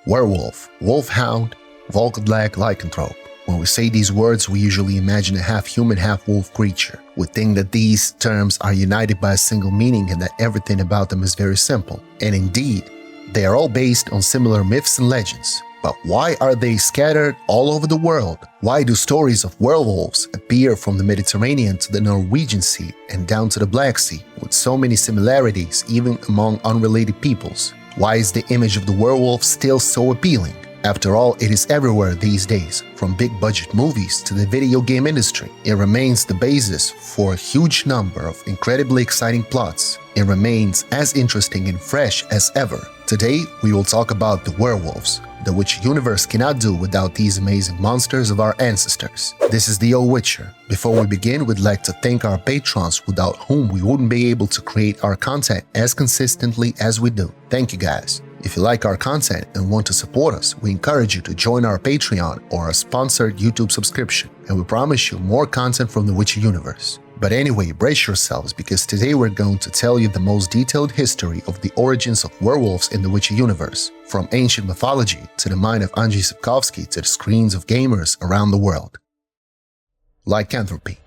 Werewolf, wolfhound, Volkodlag lycanthrope. When we say these words, we usually imagine a half-human, half-wolf creature. We think that these terms are united by a single meaning and that everything about them is very simple. And indeed, they are all based on similar myths and legends. But why are they scattered all over the world? Why do stories of werewolves appear from the Mediterranean to the Norwegian Sea and down to the Black Sea with so many similarities even among unrelated peoples? Why is the image of the werewolf still so appealing? After all, it is everywhere these days, from big-budget movies to the video game industry. It remains the basis for a huge number of incredibly exciting plots. It remains as interesting and fresh as ever. Today, we will talk about the werewolves, the which universe cannot do without these amazing monsters of our ancestors. This is the Old Witcher. Before we begin, we'd like to thank our patrons without whom we wouldn't be able to create our content as consistently as we do. Thank you guys. If you like our content and want to support us, we encourage you to join our Patreon or a sponsored YouTube subscription, and we promise you more content from the Witcher universe. But anyway, brace yourselves because today we're going to tell you the most detailed history of the origins of werewolves in the Witcher universe, from ancient mythology to the mind of Andrzej Sapkowski to the screens of gamers around the world. Lycanthropy.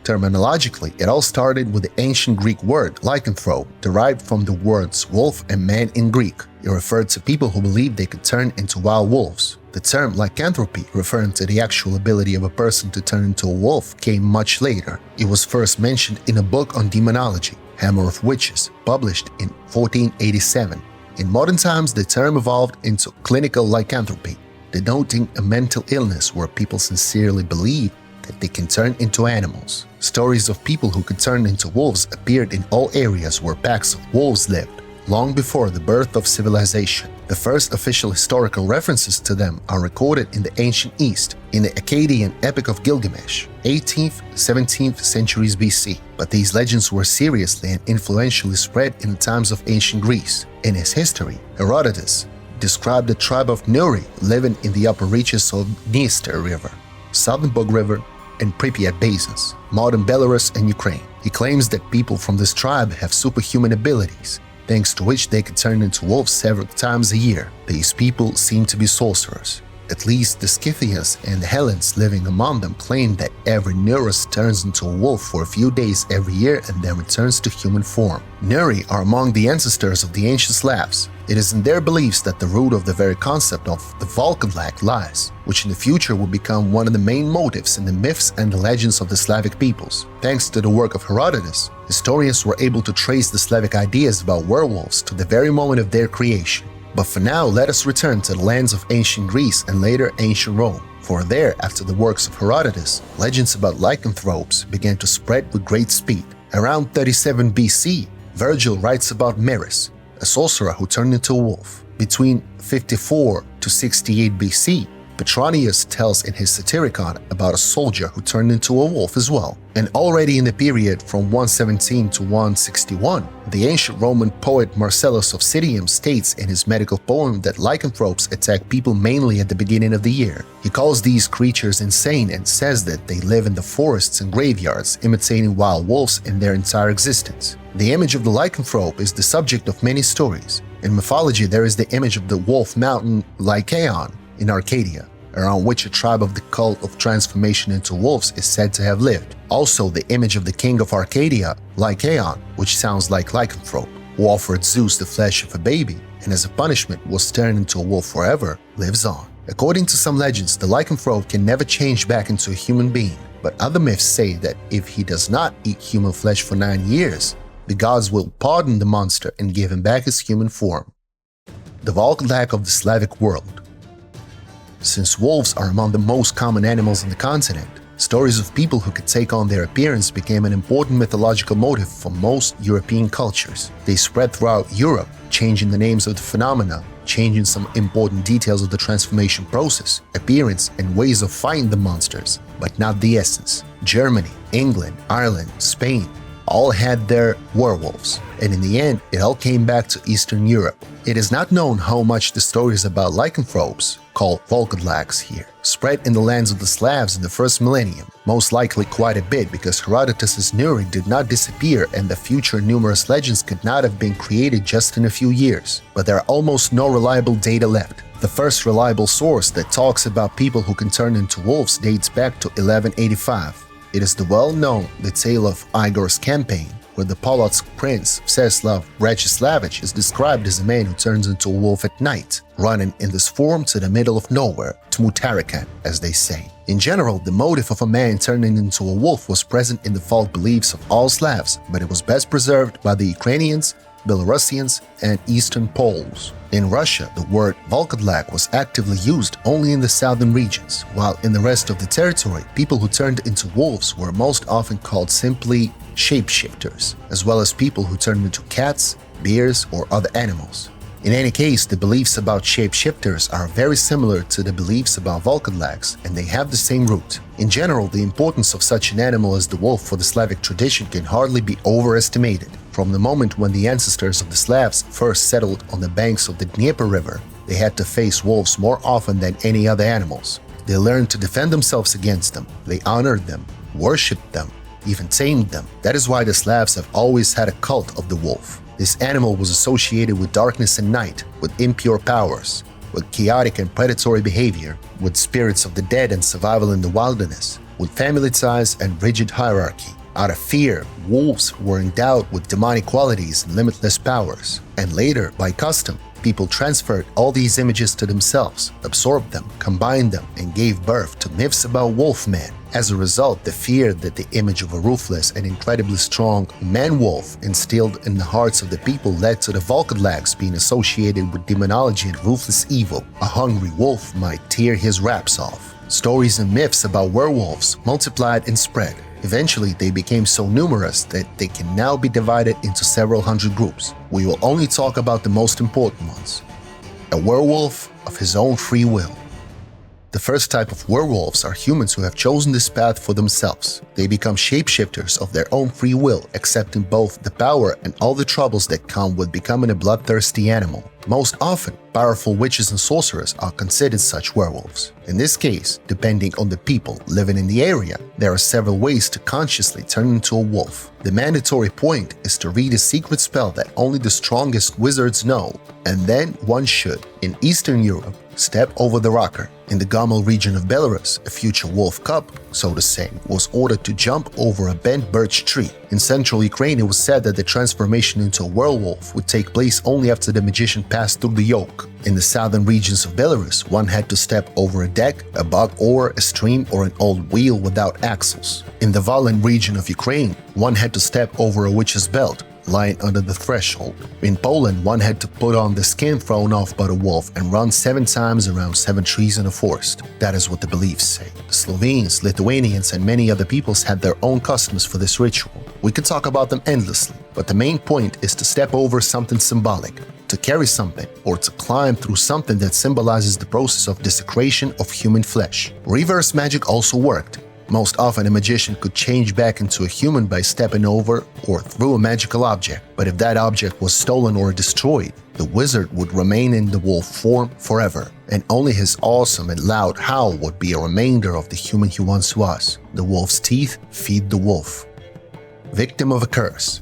Terminologically, it all started with the ancient Greek word lycanthrope, derived from the words wolf and man in Greek. It referred to people who believed they could turn into wild wolves. The term lycanthropy, referring to the actual ability of a person to turn into a wolf, came much later. It was first mentioned in a book on demonology, Hammer of Witches, published in 1487. In modern times, the term evolved into clinical lycanthropy, denoting a mental illness where people sincerely believe that they can turn into animals. Stories of people who could turn into wolves appeared in all areas where packs of wolves lived, long before the birth of civilization. The first official historical references to them are recorded in the ancient East, in the Akkadian Epic of Gilgamesh, 18th, 17th centuries BC. But these legends were seriously and influentially spread in the times of ancient Greece. In his history, Herodotus described the tribe of Nuri living in the upper reaches of Dniester River, Southern Bug River, and Pripyat basins, modern Belarus and Ukraine. He claims that people from this tribe have superhuman abilities, thanks to which they could turn into wolves several times a year. These people seem to be sorcerers. At least the Scythians and the Hellenes living among them claim that every Nurus turns into a wolf for a few days every year and then returns to human form. Nuri are among the ancestors of the ancient Slavs. It is in their beliefs that the root of the very concept of the Volkodlag lies, which in the future will become one of the main motives in the myths and the legends of the Slavic peoples. Thanks to the work of Herodotus, historians were able to trace the Slavic ideas about werewolves to the very moment of their creation. But for now, let us return to the lands of ancient Greece and later ancient Rome. For there, after the works of Herodotus, legends about lycanthropes began to spread with great speed. Around 37 BC, Virgil writes about Meris, a sorcerer who turned into a wolf. Between 54 to 68 BC, Petronius tells in his Satyricon about a soldier who turned into a wolf as well. And already in the period from 117 to 161, the ancient Roman poet Marcellus of Citium states in his medical poem that lycanthropes attack people mainly at the beginning of the year. He calls these creatures insane and says that they live in the forests and graveyards, imitating wild wolves in their entire existence. The image of the lycanthrope is the subject of many stories. In mythology, there is the image of the wolf mountain Lycaon in Arcadia, around which a tribe of the cult of transformation into wolves is said to have lived. Also, the image of the king of Arcadia, Lycaon, which sounds like lycanthrope, who offered Zeus the flesh of a baby and as a punishment was turned into a wolf forever, lives on. According to some legends, the lycanthrope can never change back into a human being, but other myths say that if he does not eat human flesh for 9 years, the gods will pardon the monster and give him back his human form. The Volkodlag of the Slavic world. Since wolves are among the most common animals on the continent, stories of people who could take on their appearance became an important mythological motive for most European cultures. They spread throughout Europe, changing the names of the phenomena, changing some important details of the transformation process, appearance, and ways of fighting the monsters, but not the essence. Germany, England, Ireland, Spain, all had their werewolves, and in the end, it all came back to Eastern Europe. It is not known how much the stories about lycanthropes, called volkodlags here, spread in the lands of the Slavs in the first millennium, most likely quite a bit because Herodotus' Nuri did not disappear and the future numerous legends could not have been created just in a few years, but there are almost no reliable data left. The first reliable source that talks about people who can turn into wolves dates back to 1185. It is the well-known The Tale of Igor's Campaign, where the Polotsk prince Vseslav Bratislavic is described as a man who turns into a wolf at night, running in this form to the middle of nowhere, Tmutarikan, as they say. In general, the motive of a man turning into a wolf was present in the folk beliefs of all Slavs, but it was best preserved by the Ukrainians, Belarusians, and Eastern Poles. In Russia, the word volkodlag was actively used only in the southern regions, while in the rest of the territory, people who turned into wolves were most often called simply shapeshifters, as well as people who turned into cats, bears, or other animals. In any case, the beliefs about shapeshifters are very similar to the beliefs about volkodlags, and they have the same root. In general, the importance of such an animal as the wolf for the Slavic tradition can hardly be overestimated. From the moment when the ancestors of the Slavs first settled on the banks of the Dnieper River, they had to face wolves more often than any other animals. They learned to defend themselves against them, they honored them, worshipped them, even tamed them. That is why the Slavs have always had a cult of the wolf. This animal was associated with darkness and night, with impure powers, with chaotic and predatory behavior, with spirits of the dead and survival in the wilderness, with family ties and rigid hierarchy. Out of fear, wolves were endowed with demonic qualities and limitless powers, and later, by custom, people transferred all these images to themselves, absorbed them, combined them, and gave birth to myths about wolfmen. As a result, the fear that the image of a ruthless and incredibly strong man-wolf instilled in the hearts of the people led to the volkodlags being associated with demonology and ruthless evil. A hungry wolf might tear his wraps off. Stories and myths about werewolves multiplied and spread. Eventually, they became so numerous that they can now be divided into several hundred groups. We will only talk about the most important ones. A werewolf of his own free will. The first type of werewolves are humans who have chosen this path for themselves. They become shapeshifters of their own free will, accepting both the power and all the troubles that come with becoming a bloodthirsty animal. Most often, powerful witches and sorcerers are considered such werewolves. In this case, depending on the people living in the area, there are several ways to consciously turn into a wolf. The mandatory point is to read a secret spell that only the strongest wizards know, and then one should, in Eastern Europe, step over the rocker. In the Gomel region of Belarus, a future wolf cub, so to say, was ordered to jump over a bent birch tree. In central Ukraine, it was said that the transformation into a werewolf would take place only after the magician passed through the yoke. In the southern regions of Belarus, one had to step over a deck, a bog oar, a stream, or an old wheel without axles. In the Volyn region of Ukraine, one had to step over a witch's belt, lying under the threshold. In Poland, one had to put on the skin thrown off by the wolf and run 7 times around 7 trees in a forest. That is what the beliefs say. The Slovenes, Lithuanians, and many other peoples had their own customs for this ritual. We can talk about them endlessly, but the main point is to step over something symbolic, to carry something, or to climb through something that symbolizes the process of desecration of human flesh. Reverse magic also worked. Most often, a magician could change back into a human by stepping over or through a magical object, but if that object was stolen or destroyed, the wizard would remain in the wolf form forever, and only his awesome and loud howl would be a remainder of the human he once was. The wolf's teeth feed the wolf. Victim of a curse.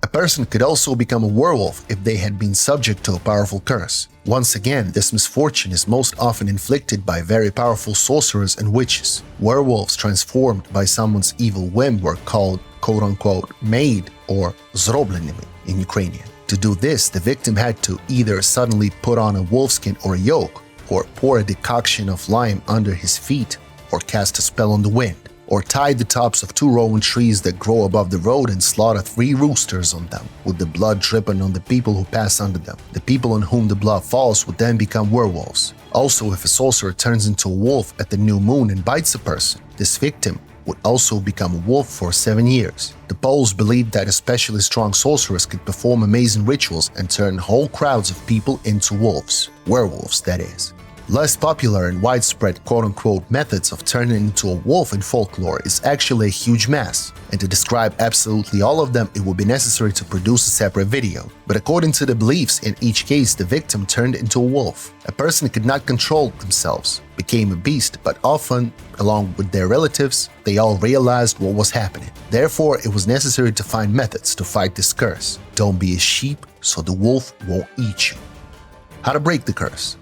A person could also become a werewolf if they had been subject to a powerful curse. Once again, this misfortune is most often inflicted by very powerful sorcerers and witches. Werewolves transformed by someone's evil whim were called quote-unquote made or zroblenimi in Ukrainian. To do this, the victim had to either suddenly put on a wolfskin or a yoke, or pour a decoction of lime under his feet, or cast a spell on the wind, or tie the tops of 2 rowan trees that grow above the road and slaughter 3 roosters on them, with the blood dripping on the people who pass under them. The people on whom the blood falls would then become werewolves. Also, if a sorcerer turns into a wolf at the new moon and bites a person, this victim would also become a wolf for 7 years. The Poles believed that especially strong sorcerers could perform amazing rituals and turn whole crowds of people into wolves. Werewolves, that is. Less popular and widespread quote-unquote methods of turning into a wolf in folklore is actually a huge mass, and to describe absolutely all of them it would be necessary to produce a separate video. But according to the beliefs, in each case the victim turned into a wolf. A person could not control themselves, became a beast, but often, along with their relatives, they all realized what was happening. Therefore, it was necessary to find methods to fight this curse. Don't be a sheep, so the wolf won't eat you. How to break the curse?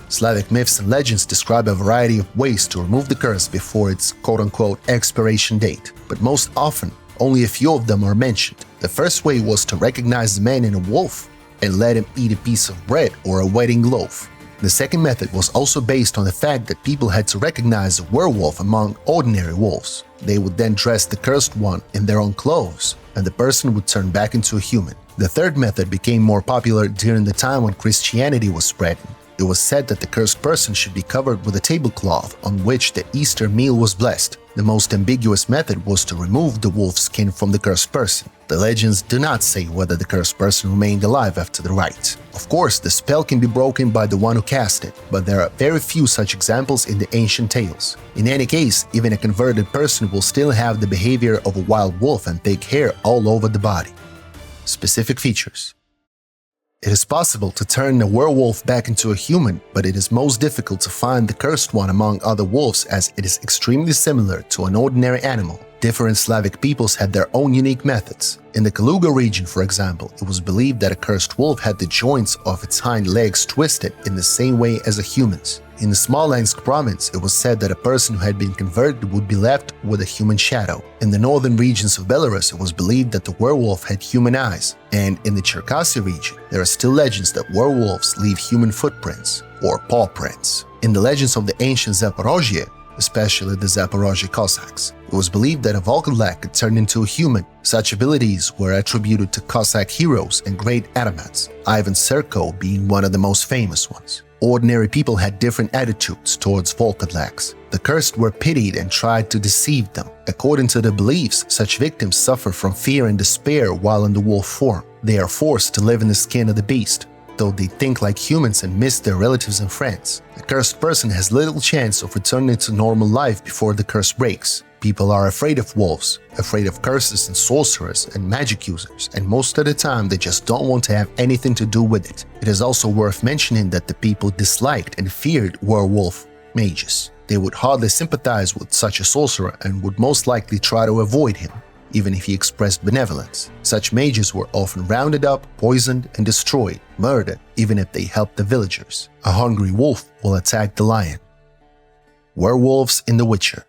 Slavic myths and legends describe a variety of ways to remove the curse before its quote-unquote expiration date, but most often, only a few of them are mentioned. The first way was to recognize the man in a wolf and let him eat a piece of bread or a wedding loaf. The second method was also based on the fact that people had to recognize a werewolf among ordinary wolves. They would then dress the cursed one in their own clothes, and the person would turn back into a human. The third method became more popular during the time when Christianity was spreading. It was said that the cursed person should be covered with a tablecloth on which the Easter meal was blessed. The most ambiguous method was to remove the wolf's skin from the cursed person. The legends do not say whether the cursed person remained alive after the rite. Of course, the spell can be broken by the one who cast it, but there are very few such examples in the ancient tales. In any case, even a converted person will still have the behavior of a wild wolf and thick hair all over the body. Specific features. It is possible to turn a werewolf back into a human, but it is most difficult to find the cursed one among other wolves as it is extremely similar to an ordinary animal. Different Slavic peoples had their own unique methods. In the Kaluga region, for example, it was believed that a cursed wolf had the joints of its hind legs twisted in the same way as a human's. In the Smolensk province, it was said that a person who had been converted would be left with a human shadow. In the northern regions of Belarus, it was believed that the werewolf had human eyes. And in the Cherkasy region, there are still legends that werewolves leave human footprints, or paw prints. In the legends of the ancient Zaporozhye, especially the Zaporozhye Cossacks, it was believed that a Volkodlak could turn into a human. Such abilities were attributed to Cossack heroes and great atamans, Ivan Serko being one of the most famous ones. Ordinary people had different attitudes towards Volkodlaks. The cursed were pitied and tried to deceive them. According to the beliefs, such victims suffer from fear and despair while in the wolf form. They are forced to live in the skin of the beast, though they think like humans and miss their relatives and friends. The cursed person has little chance of returning to normal life before the curse breaks. People are afraid of wolves, afraid of curses and sorcerers and magic users, and most of the time they just don't want to have anything to do with it. It is also worth mentioning that the people disliked and feared werewolf mages. They would hardly sympathize with such a sorcerer and would most likely try to avoid him, even if he expressed benevolence. Such mages were often rounded up, poisoned, and destroyed, murdered, even if they helped the villagers. A hungry wolf will attack the lion. Werewolves in The Witcher.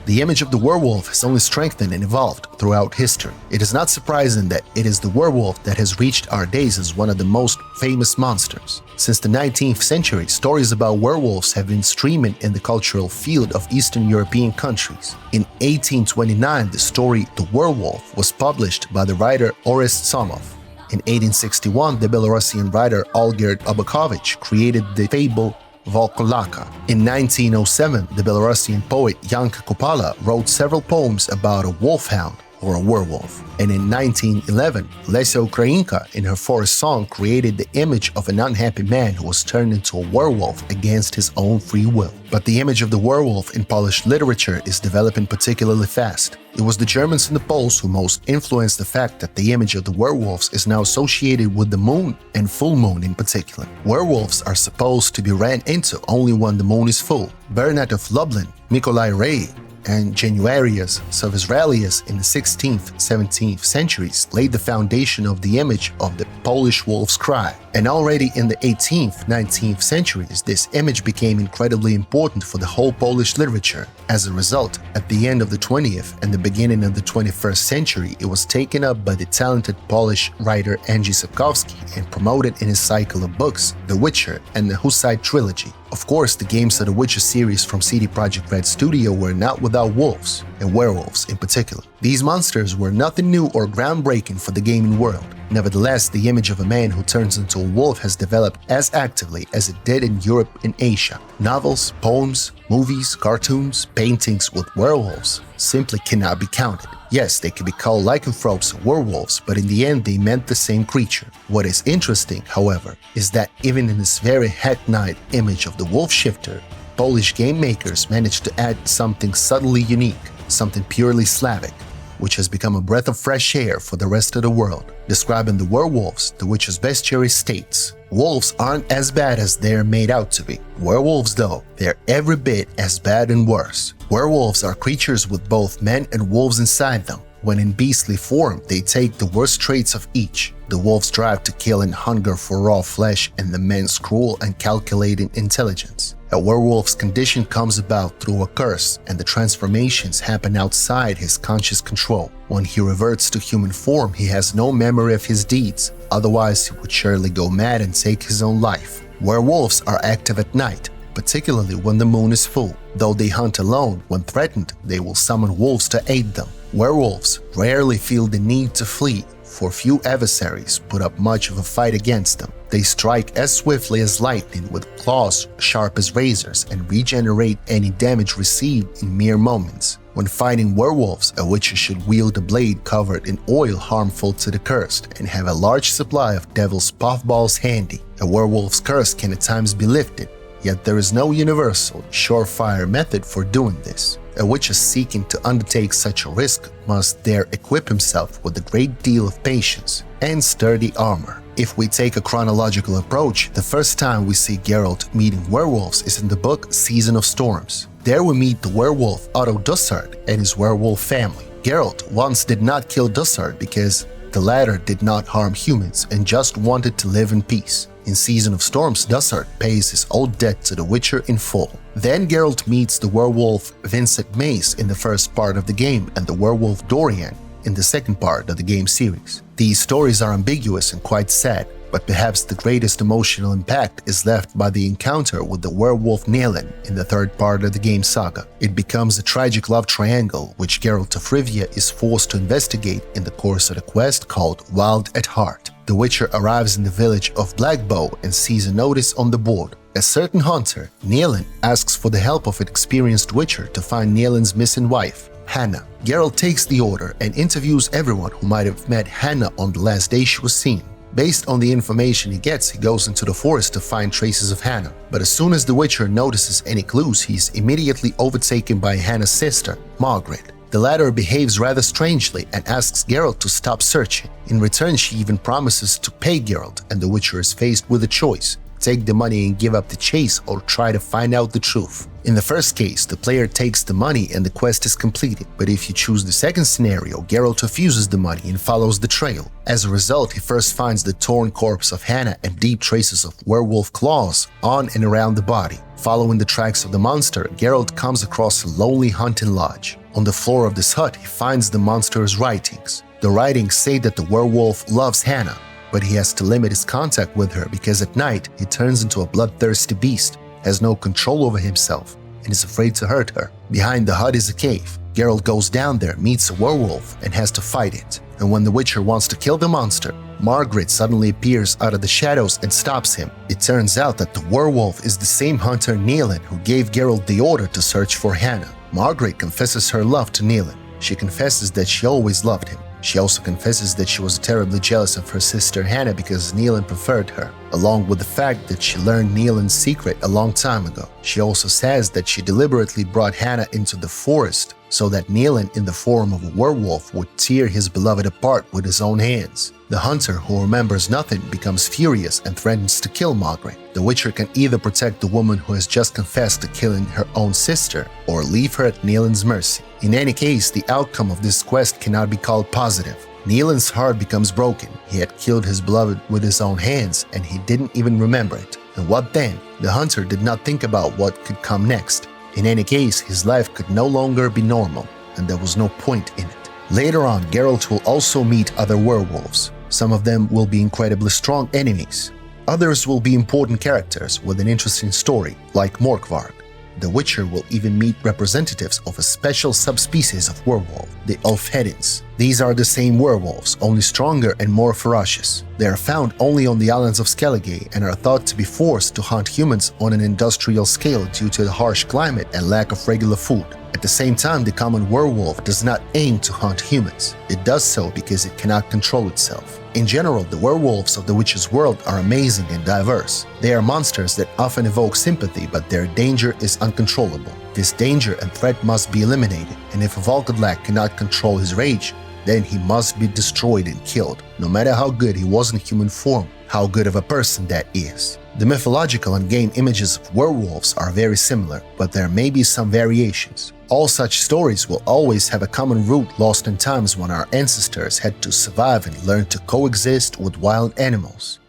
The image of the werewolf has only strengthened and evolved throughout history. It is not surprising that it is the werewolf that has reached our days as one of the most famous monsters. Since the 19th century, stories about werewolves have been streaming in the cultural field of Eastern European countries. In 1829, the story The Werewolf was published by the writer Orest Somov. In 1861, the Belarusian writer Olgierd Abakovich created the fable Volkolaka. In 1907, the Belarusian poet Yanka Kupala wrote several poems about a wolfhound or a werewolf. And in 1911, Lesya Ukrainka, in her forest song, created the image of an unhappy man who was turned into a werewolf against his own free will. But the image of the werewolf in Polish literature is developing particularly fast. It was the Germans and the Poles who most influenced the fact that the image of the werewolves is now associated with the moon, and full moon in particular. Werewolves are supposed to be ran into only when the moon is full. Bernard of Lublin, Nikolai Rey, and Januarius Savisralius in the 16th, 17th centuries laid the foundation of the image of the Polish wolf's cry. And already in the 18th, 19th centuries, this image became incredibly important for the whole Polish literature. As a result, at the end of the 20th and the beginning of the 21st century, it was taken up by the talented Polish writer Andrzej Sapkowski and promoted in his cycle of books, The Witcher and the Hussite trilogy. Of course, the games of the Witcher series from CD Projekt Red Studio were not without wolves, and werewolves in particular. These monsters were nothing new or groundbreaking for the gaming world. Nevertheless, the image of a man who turns into a wolf has developed as actively as it did in Europe and Asia. Novels, poems, movies, cartoons, paintings with werewolves simply cannot be counted. Yes, they could be called lycanthropes or werewolves, but in the end they meant the same creature. What is interesting, however, is that even in this very hackneyed image of the wolf shifter, Polish game makers managed to add something subtly unique, something purely Slavic, which has become a breath of fresh air for the rest of the world. Describing the werewolves, the Witcher's Bestiary states, "Wolves aren't as bad as they're made out to be. Werewolves, though, they're every bit as bad and worse. Werewolves are creatures with both men and wolves inside them. When in beastly form, they take the worst traits of each. The wolf's drive to kill and hunger for raw flesh, and the man's cruel and calculating intelligence. A werewolf's condition comes about through a curse, and the transformations happen outside his conscious control. When he reverts to human form, he has no memory of his deeds, otherwise he would surely go mad and take his own life. Werewolves are active at night, particularly when the moon is full. Though they hunt alone, when threatened, they will summon wolves to aid them. Werewolves rarely feel the need to flee, for few adversaries put up much of a fight against them. They strike as swiftly as lightning with claws sharp as razors and regenerate any damage received in mere moments. When fighting werewolves, a witcher should wield a blade covered in oil harmful to the cursed and have a large supply of devil's puffballs handy. A werewolf's curse can at times be lifted, yet there is no universal, surefire method for doing this. A witcher seeking to undertake such a risk must there equip himself with a great deal of patience and sturdy armor. If we take a chronological approach, the first time we see Geralt meeting werewolves is in the book Season of Storms. There we meet the werewolf Otto Dussard and his werewolf family. Geralt once did not kill Dussard because the latter did not harm humans and just wanted to live in peace. In Season of Storms, Dussard pays his old debt to the Witcher in full. Then Geralt meets the werewolf Vincent Mace in the first part of the game and the werewolf Dorian in the second part of the game series. These stories are ambiguous and quite sad, but perhaps the greatest emotional impact is left by the encounter with the werewolf Nelen in the third part of the game saga. It becomes a tragic love triangle which Geralt of Rivia is forced to investigate in the course of a quest called Wild at Heart. The Witcher arrives in the village of Blackbow and sees a notice on the board. A certain hunter, Nelen, asks for the help of an experienced Witcher to find Nelen's missing wife, Hannah. Geralt takes the order and interviews everyone who might have met Hannah on the last day she was seen. Based on the information he gets, he goes into the forest to find traces of Hannah. But as soon as the Witcher notices any clues, he's immediately overtaken by Hannah's sister, Margaret. The latter behaves rather strangely and asks Geralt to stop searching. In return, she even promises to pay Geralt, and the Witcher is faced with a choice: take the money and give up the chase, or try to find out the truth. In the first case, the player takes the money and the quest is completed, but if you choose the second scenario, Geralt refuses the money and follows the trail. As a result, he first finds the torn corpse of Hannah and deep traces of werewolf claws on and around the body. Following the tracks of the monster, Geralt comes across a lonely hunting lodge. On the floor of this hut, he finds the monster's writings. The writings say that the werewolf loves Hannah, but he has to limit his contact with her because at night he turns into a bloodthirsty beast, has no control over himself, and is afraid to hurt her. Behind the hut is a cave. Geralt goes down there, meets a werewolf, and has to fight it. And when the Witcher wants to kill the monster, Margaret suddenly appears out of the shadows and stops him. It turns out that the werewolf is the same hunter Nelen who gave Geralt the order to search for Hannah. Margaret confesses her love to Nelen. She confesses that she always loved him. She also confesses that she was terribly jealous of her sister Hannah because Nelen preferred her, along with the fact that she learned Nelen's secret a long time ago. She also says that she deliberately brought Hannah into the forest so that Nelen, in the form of a werewolf, would tear his beloved apart with his own hands. The hunter, who remembers nothing, becomes furious and threatens to kill Margaret. The Witcher can either protect the woman who has just confessed to killing her own sister, or leave her at Nelen's mercy. In any case, the outcome of this quest cannot be called positive. Nelen's heart becomes broken. He had killed his beloved with his own hands, and he didn't even remember it. And what then? The hunter did not think about what could come next. In any case, his life could no longer be normal, and there was no point in it. Later on, Geralt will also meet other werewolves. Some of them will be incredibly strong enemies. Others will be important characters with an interesting story, like Morkvarg. The Witcher will even meet representatives of a special subspecies of werewolf, the Ulfhedins. These are the same werewolves, only stronger and more ferocious. They are found only on the islands of Skellige and are thought to be forced to hunt humans on an industrial scale due to the harsh climate and lack of regular food. At the same time, the common werewolf does not aim to hunt humans. It does so because it cannot control itself. In general, the werewolves of the witch's world are amazing and diverse. They are monsters that often evoke sympathy, but their danger is uncontrollable. This danger and threat must be eliminated, and if a Volkadlak cannot control his rage, then he must be destroyed and killed, no matter how good he was in human form, how good of a person that is. The mythological and game images of werewolves are very similar, but there may be some variations. All such stories will always have a common root lost in times when our ancestors had to survive and learn to coexist with wild animals.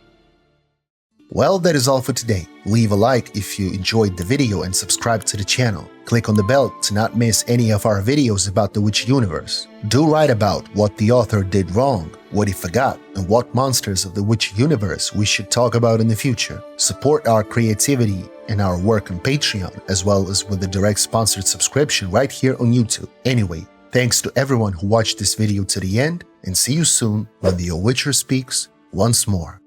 Well, that is all for today. Leave a like if you enjoyed the video and subscribe to the channel. Click on the bell to not miss any of our videos about the Witch universe. Do write about what the author did wrong, what he forgot, and what monsters of the Witch universe we should talk about in the future. Support our creativity and our work on Patreon, as well as with a direct sponsored subscription right here on YouTube. Anyway, thanks to everyone who watched this video to the end, and see you soon when the Witcher speaks once more.